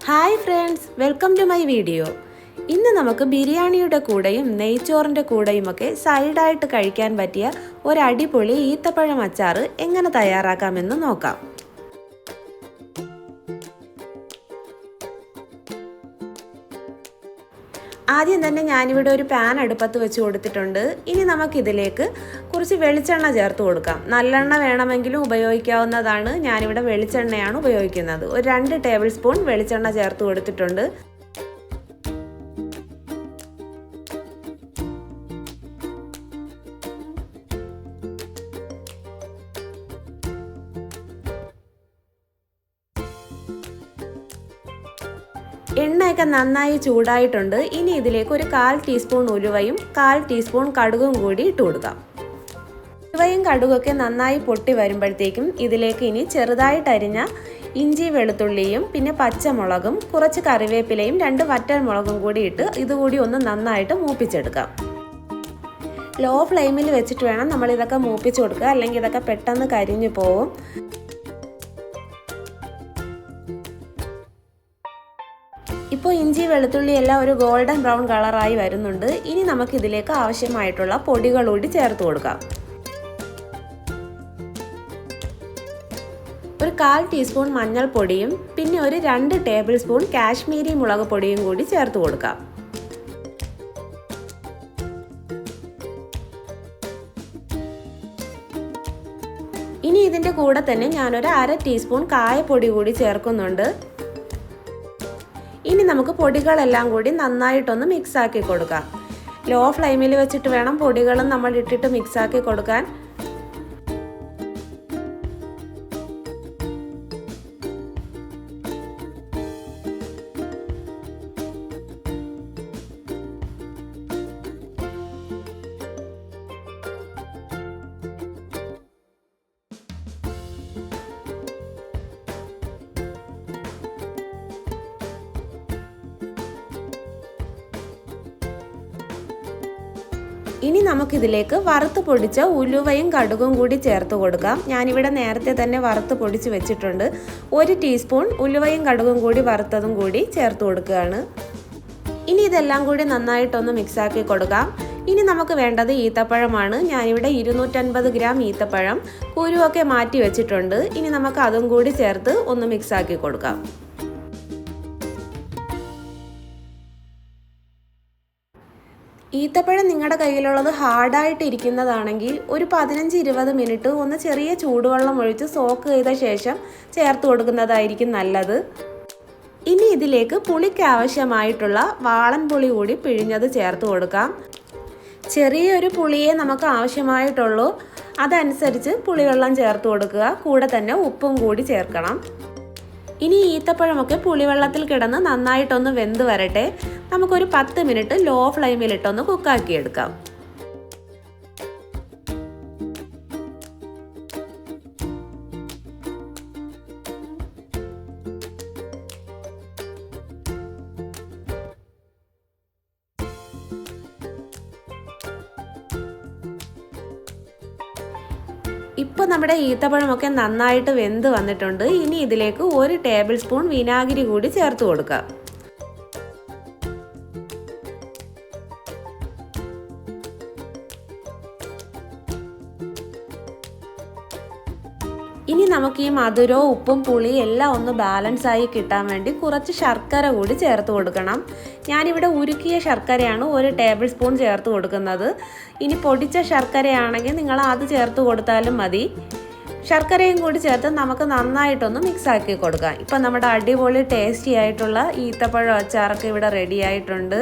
Hi friends, welcome to my video. ഇന്ന് നമുക്ക് ബിരിയാണിയുടെ കൂടെയും നെയ്ച്ചോറിൻ്റെ കൂടെയുമൊക്കെ സൈഡായിട്ട് കഴിക്കാൻ പറ്റിയ ഒരു അടിപൊളി ഈത്തപ്പഴം അച്ചാർ എങ്ങനെ തയ്യാറാക്കാമെന്ന് നോക്കാം. ആദ്യം തന്നെ ഞാനിവിടെ ഒരു പാൻ അടുപ്പത്ത് വെച്ച് കൊടുത്തിട്ടുണ്ട്. ഇനി നമുക്കിതിലേക്ക് കുറച്ച് വെളിച്ചെണ്ണ ചേർത്ത് കൊടുക്കാം. നല്ലെണ്ണ വേണമെങ്കിലും ഉപയോഗിക്കാവുന്നതാണ്. ഞാനിവിടെ വെളിച്ചെണ്ണയാണ് ഉപയോഗിക്കുന്നത്. ഒരു 2 ടേബിൾ സ്പൂൺ വെളിച്ചെണ്ണ ചേർത്ത് കൊടുത്തിട്ടുണ്ട്. എണ്ണയൊക്കെ നന്നായി ചൂടായിട്ടുണ്ട്. ഇനി ഇതിലേക്ക് ഒരു 1/4 ടീസ്പൂൺ ഉലുവയും 1/4 ടീസ്പൂൺ കടുകും കൂടി ഇട്ട് കൊടുക്കാം. ഉലുവയും കടുകൊക്കെ നന്നായി പൊട്ടി വരുമ്പോഴത്തേക്കും ഇതിലേക്ക് ഇനി ചെറുതായിട്ട് അരിഞ്ഞ ഇഞ്ചി വെളുത്തുള്ളിയും പിന്നെ പച്ചമുളകും കുറച്ച് കറിവേപ്പിലയും 2 വറ്റൽ മുളകും കൂടി ഇട്ട് ഇതുകൂടി ഒന്ന് നന്നായിട്ട് മൂപ്പിച്ചെടുക്കാം. ലോ ഫ്ലെയിമിൽ വെച്ചിട്ട് വേണം നമ്മൾ ഇതൊക്കെ മൂപ്പിച്ച് കൊടുക്കുക, അല്ലെങ്കിൽ ഇതൊക്കെ പെട്ടെന്ന് കരിഞ്ഞു പോവും. ഇപ്പോൾ ഇഞ്ചി വെളുത്തുള്ളി എല്ലാം ഒരു ഗോൾഡൻ ബ്രൗൺ കളറായി വരുന്നുണ്ട്. ഇനി നമുക്കിതിലേക്ക് ആവശ്യമായിട്ടുള്ള പൊടികൾ കൂടി ചേർത്ത് കൊടുക്കാം. ഒരു 1/4 ടീസ്പൂൺ മഞ്ഞൾപ്പൊടിയും പിന്നെ ഒരു 2 ടേബിൾ സ്പൂൺ കാശ്മീരി മുളക് പൊടിയും കൂടി ചേർത്ത് കൊടുക്കാം. ഇനി ഇതിൻ്റെ കൂടെ തന്നെ ഞാനൊരു 1/2 ടീസ്പൂൺ കായപ്പൊടി കൂടി ചേർക്കുന്നുണ്ട്. ഇനി നമുക്ക് പൊടികളെല്ലാം കൂടി നന്നായിട്ടൊന്ന് മിക്സാക്കി കൊടുക്കാം. ലോ ഫ്ലെയിമിൽ വെച്ചിട്ട് വേണം പൊടികളും നമ്മൾ ഇട്ടിട്ട് മിക്സാക്കി കൊടുക്കാൻ. ഇനി നമുക്കിതിലേക്ക് വറുത്ത് പൊടിച്ച ഉലുവയും കടുകും കൂടി ചേർത്ത് കൊടുക്കാം. ഞാനിവിടെ നേരത്തെ തന്നെ വറുത്ത് പൊടിച്ച് വെച്ചിട്ടുണ്ട്. 1 ടീസ്പൂൺ ഉലുവയും കടുകും കൂടി വറുത്തതും കൂടി ചേർത്ത് കൊടുക്കുകയാണ്. ഇനി ഇതെല്ലാം കൂടി നന്നായിട്ടൊന്ന് മിക്സാക്കി കൊടുക്കാം. ഇനി നമുക്ക് വേണ്ടത് ഈത്തപ്പഴമാണ്. ഞാനിവിടെ 250 ഗ്രാം ഈത്തപ്പഴം കുരുവൊക്കെ മാറ്റി വെച്ചിട്ടുണ്ട്. ഇനി നമുക്ക് അതും കൂടി ചേർത്ത് ഒന്ന് മിക്സാക്കി കൊടുക്കാം. ഈത്തപ്പഴം നിങ്ങളുടെ കയ്യിലുള്ളത് ഹാർഡായിട്ട് ഇരിക്കുന്നതാണെങ്കിൽ ഒരു 15-20 മിനിറ്റ് ഒന്ന് ചെറിയ ചൂടുവെള്ളം ഒഴിച്ച് സോക്ക് ചെയ്ത ശേഷം ചേർത്ത് കൊടുക്കുന്നതായിരിക്കും നല്ലത്. ഇനി ഇതിലേക്ക് പുളിക്ക് ആവശ്യമായിട്ടുള്ള വാളൻ പുളി കൂടി പിഴിഞ്ഞത് ചേർത്ത് കൊടുക്കാം. ചെറിയൊരു പുളിയെ നമുക്ക് ആവശ്യമായിട്ടുള്ളൂ, അതനുസരിച്ച് പുളിവെള്ളം ചേർത്ത് കൊടുക്കുക. കൂടെ തന്നെ ഉപ്പും കൂടി ചേർക്കണം. ഇനി ഈത്തപ്പഴമൊക്കെ പുളിവെള്ളത്തിൽ കിടന്ന് നന്നായിട്ടൊന്ന് വെന്ത് വരട്ടെ. നമുക്കൊരു 10 മിനിറ്റ് ലോ ഫ്ലെയിമിലിട്ടൊന്ന് കുക്കാക്കിയെടുക്കാം. ഇപ്പോൾ നമ്മുടെ ഈത്തപ്പഴമൊക്കെ നന്നായിട്ട് വെന്ത് വന്നിട്ടുണ്ട്. ഇനി ഇതിലേക്ക് 1 ടേബിൾ സ്പൂൺ വിനാഗിരി കൂടി ചേർത്ത് കൊടുക്കാം. ഇനി നമുക്ക് ഈ മധുരവും ഉപ്പും പുളിയും എല്ലാം ഒന്ന് ബാലൻസ് ആയി കിട്ടാൻ വേണ്ടി കുറച്ച് ശർക്കര കൂടി ചേർത്ത് കൊടുക്കണം. ഞാനിവിടെ ഉരുക്കിയ ശർക്കരയാണ് 1 ടേബിൾ സ്പൂൺ ചേർത്ത് കൊടുക്കുന്നത്. ഇനി പൊടിച്ച ശർക്കരയാണെങ്കിൽ നിങ്ങൾ അത് ചേർത്ത് കൊടുത്താലും മതി. ശർക്കരയും കൂടി ചേർത്ത് നമുക്ക് നന്നായിട്ടൊന്ന് മിക്സാക്കി കൊടുക്കാം. ഇപ്പം നമ്മുടെ അടിപൊളി ടേസ്റ്റി ആയിട്ടുള്ള ഈത്തപ്പഴം അച്ചാറൊക്കെ ഇവിടെ റെഡി ആയിട്ടുണ്ട്.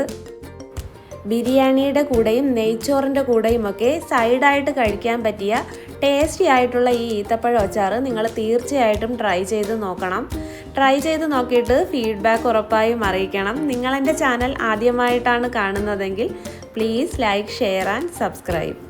ബിരിയാണിയുടെ കൂടെയും നെയ്ച്ചോറിൻ്റെ കൂടെയുമൊക്കെ സൈഡായിട്ട് കഴിക്കാൻ പറ്റിയ ടേസ്റ്റി ആയിട്ടുള്ള ഈ ഈത്തപ്പഴം അച്ചാർ നിങ്ങൾ തീർച്ചയായിട്ടും ട്രൈ ചെയ്ത് നോക്കണം. ട്രൈ ചെയ്ത് നോക്കിയിട്ട് ഫീഡ്ബാക്ക് ഉറപ്പായും അറിയിക്കണം. നിങ്ങളെൻ്റെ ചാനൽ ആദ്യമായിട്ടാണ് കാണുന്നതെങ്കിൽ please like, share and subscribe.